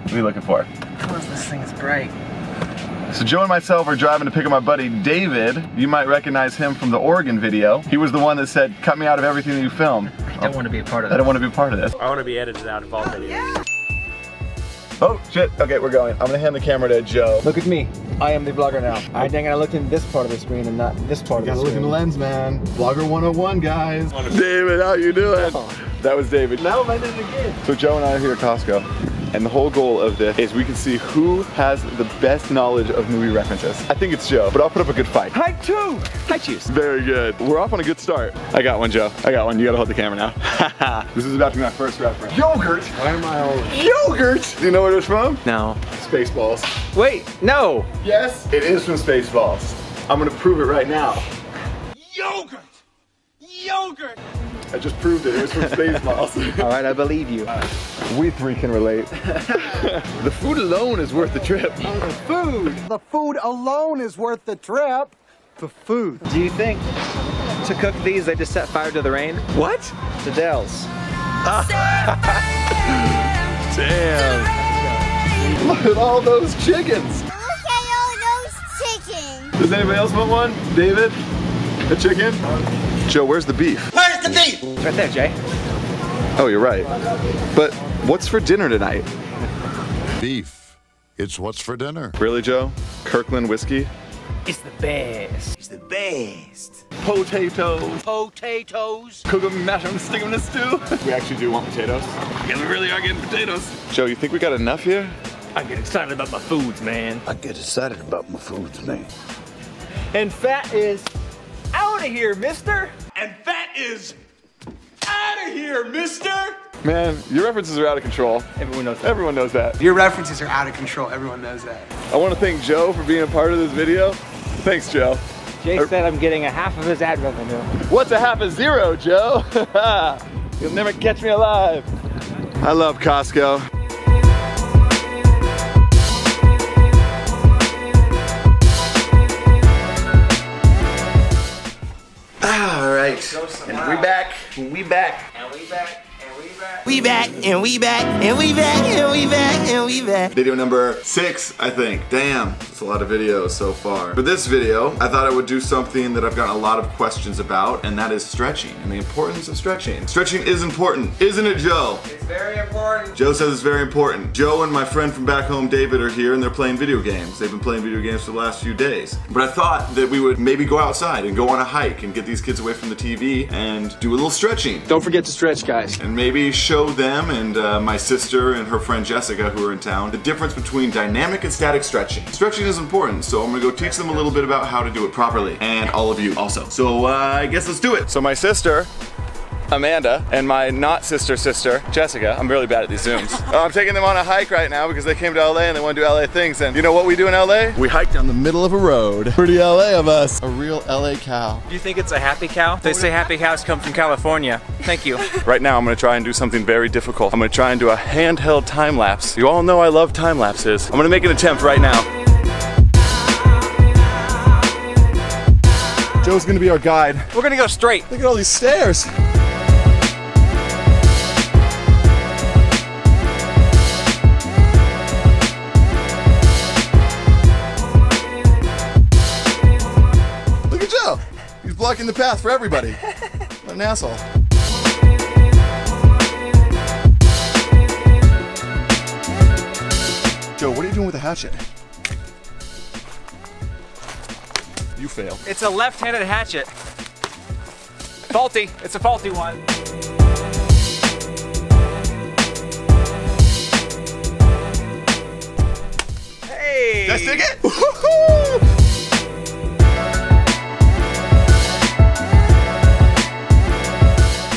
What are you looking for? Because this thing is bright. So Joe and myself are driving to pick up my buddy David. You might recognize him from the Oregon video. He was the one that said, cut me out of everything that you film. I don't want to be a part of this. I don't want to be a part of this. I want to be edited out of all videos. Oh shit, okay, we're going. I'm gonna hand the camera to Joe. Look at me. I am the vlogger now. I dang it, I looked in this part of the screen and not this part of the screen. Gotta look in the lens, man. Vlogger 101, guys. David, how you doing? That was David. Now I'm in it again. So Joe and I are here at Costco. And the whole goal of this is we can see who has the best knowledge of movie references. I think it's Joe, but I'll put up a good fight. Hike 2! Hike juice. Very good. We're off on a good start. I got one, Joe. I got one. You gotta hold the camera now. This is about to be my first reference. Yogurt! Why am I old? Yogurt! Do you know where it's from? No. Spaceballs. Wait, no! Yes, it is from Spaceballs. I'm gonna prove it right now. Yogurt! Yogurt! I just proved it. It was from Spaceballs. Alright, I believe you. We three can relate. The food alone is worth the trip. The food! The food alone is worth the trip. The food. Do you think to cook these they just set fire to the rain? What? To Dells. Damn. Look at all those chickens. Look at all those chickens. Does anybody else want one? David? A chicken? Joe, where's the beef? Where's the beef? It's right there, Jay. Oh, you're right. But what's for dinner tonight? Beef. It's what's for dinner. Really, Joe? Kirkland whiskey? It's the best. It's the best. Potatoes. Potatoes. Cook them, mash them, stick them in a stew. We actually do want potatoes. Because we really are getting potatoes. Joe, you think we got enough here? I get excited about my foods, man. I get excited about my foods, man. And fat is out of here, mister! And that is out of here, mister! Man, your references are out of control. Everyone knows that. Everyone knows that. Your references are out of control. Everyone knows that. I want to thank Joe for being a part of this video. Thanks, Joe. Jay said I'm getting a half of his ad revenue. What's a half of zero, Joe? You'll never catch me alive. I love Costco. All right, and we back, and we back. And we back. And we back. We back and we back and we back and we back and we back. Video number 6, I think. Damn, it's a lot of videos so far. For this video, I thought I would do something that I've gotten a lot of questions about, and that is stretching and the importance of stretching. Stretching is important, isn't it, Joe? It's very important. Joe says it's very important. Joe and my friend from back home, David, are here and they're playing video games. They've been playing video games for the last few days. But I thought that we would maybe go outside and go on a hike and get these kids away from the TV and do a little stretching. Don't forget to stretch, guys. And maybe show them and my sister and her friend Jessica, who are in town, the difference between dynamic and static stretching. Stretching is important, so I'm gonna go teach them a little bit about how to do it properly, and all of you also. So I guess let's do it. So my sister, Amanda, and my not sister, Jessica, I'm really bad at these zooms. I'm taking them on a hike right now because they came to LA and they want to do LA things, and you know what we do in LA? We hike down the middle of a road. Pretty LA of us. A real LA cow. Do you think it's a happy cow? They say happy cows come from California. Thank you. Right now I'm gonna try and do something very difficult. I'm gonna try and do a handheld time lapse. You all know I love time lapses. I'm gonna make an attempt right now. Joe's gonna be our guide. We're gonna go straight. Look at all these stairs. Look at Joe. He's blocking the path for everybody. What an asshole. Joe, what are you doing with the hatchet? You fail. It's a left-handed hatchet. Faulty. It's a faulty one. Hey! Did I stick it? Woohoo!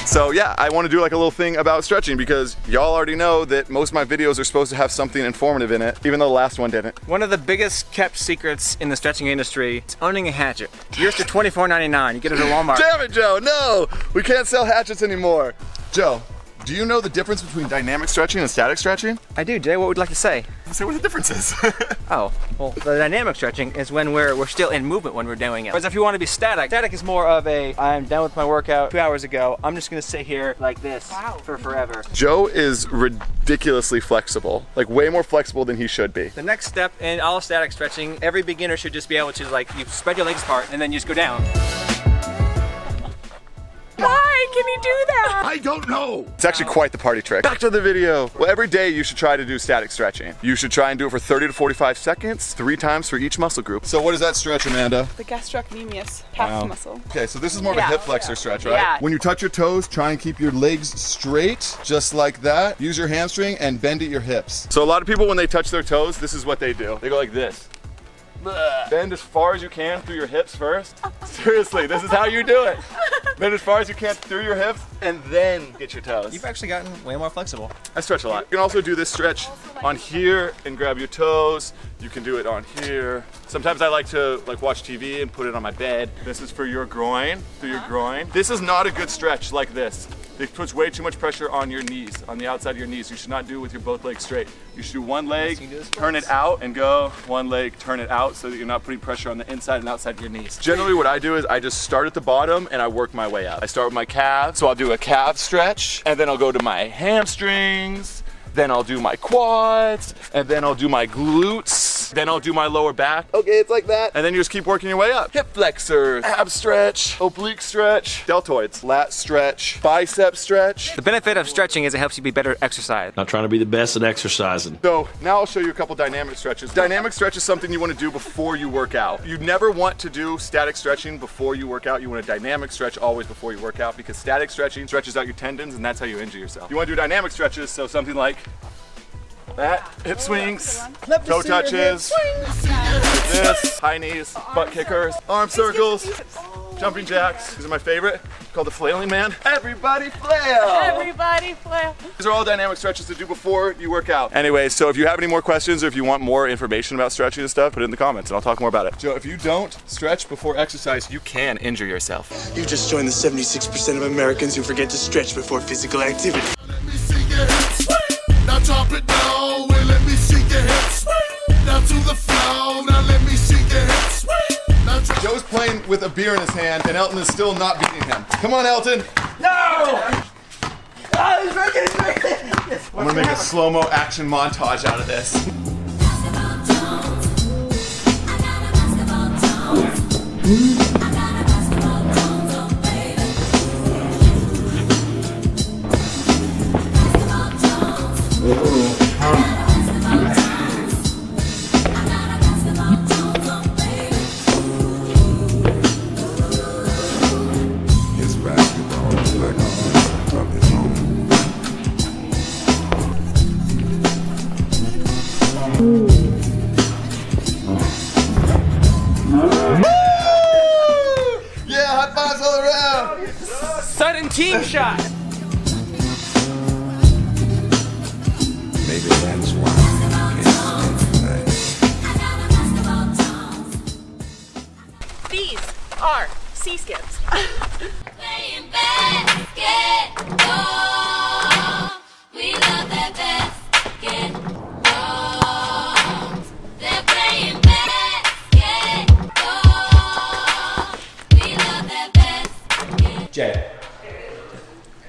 So yeah, I want to do like a little thing about stretching because y'all already know that most of my videos are supposed to have something informative in it, even though the last one didn't. One of the biggest kept secrets in the stretching industry is owning a hatchet. Yours to $24.99. You get it at Walmart. Damn it, Joe, no! We can't sell hatchets anymore. Joe, Do you know the difference between dynamic stretching and static stretching? I do, Jay. What would you like to say? Say what the difference is. Oh, well, the dynamic stretching is when we're still in movement when we're doing it. Whereas if you want to be static is more of a, I'm done with my workout 2 hours ago, I'm just gonna sit here like this for forever. Joe is ridiculously flexible, like way more flexible than he should be. The next step in all static stretching, every beginner should just be able to, like, you spread your legs apart and then you just go down. Why can he do that? I don't know. It's actually quite the party trick. Back to the video. Well, every day you should try to do static stretching. You should try and do it for 30 to 45 seconds, 3 times for each muscle group. So what is that stretch, Amanda? The gastrocnemius calf muscle. Okay, so this is more of a Yeah. hip flexor stretch, right? Yeah. When you touch your toes, try and keep your legs straight, just like that. Use your hamstring and bend at your hips. So a lot of people, when they touch their toes, this is what they do. They go like this. Bend as far as you can through your hips first. Seriously, this is how you do it. Bend as far as you can through your hips and then get your toes. You've actually gotten way more flexible. I stretch a lot. You can also do this stretch on here and grab your toes. You can do it on here. Sometimes I like to watch TV and put it on my bed. This is for your groin, through your groin. This is not a good stretch like this. It puts way too much pressure on your knees, on the outside of your knees. You should not do it with your both legs straight. You should do one leg, turn it out and go. One leg, turn it out so that you're not putting pressure on the inside and outside of your knees. Generally what I do is I just start at the bottom and I work my way up. I start with my calves, so I'll do a calf stretch and then I'll go to my hamstrings, then I'll do my quads, and then I'll do my glutes, then I'll do my lower back. Okay, it's like that. And then you just keep working your way up. Hip flexors, ab stretch, oblique stretch, deltoids, lat stretch, bicep stretch. The benefit of stretching is it helps you be better at exercise. Not trying to be the best at exercising. So now I'll show you a couple dynamic stretches. Dynamic stretch is something you want to do before you work out. You never want to do static stretching before you work out. You want a dynamic stretch always before you work out because static stretching stretches out your tendons and that's how you injure yourself. You want to do dynamic stretches, so something like that, hip swings, toe touches, this, high knees, butt kickers, arm circles, jumping jacks. These are my favorite, called the flailing man. Everybody flail! Everybody flail. These are all dynamic stretches to do before you work out. Anyway, so if you have any more questions or if you want more information about stretching and stuff, put it in the comments and I'll talk more about it. Joe, if you don't stretch before exercise, you can injure yourself. You just joined the 76% of Americans who forget to stretch before physical activity. Let me see your hips. Now drop it down. Well, let me see your hips. Now to the floor. Now let me see your hips. Now Joe's playing with a beer in his hand and Elton is still not beating him. Come on, Elton. No! I'm gonna make a slow-mo action montage out of this. His basketball is like a of his own. Yeah, high fives all around. Sudden team shot! Maybe that's why I can't stay tonight. These are sea skips. Playing basketball. We love that basketball. They're playing basketball. We love that basketball. Jay.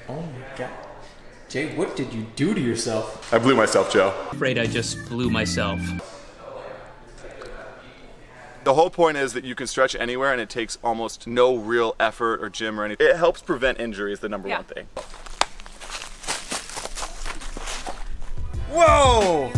Oh my god. Jay, what did you do to yourself? I blew myself, Joe. Afraid I just blew myself. The whole point is that you can stretch anywhere and it takes almost no real effort or gym or anything. It helps prevent injury is the number one thing. Whoa!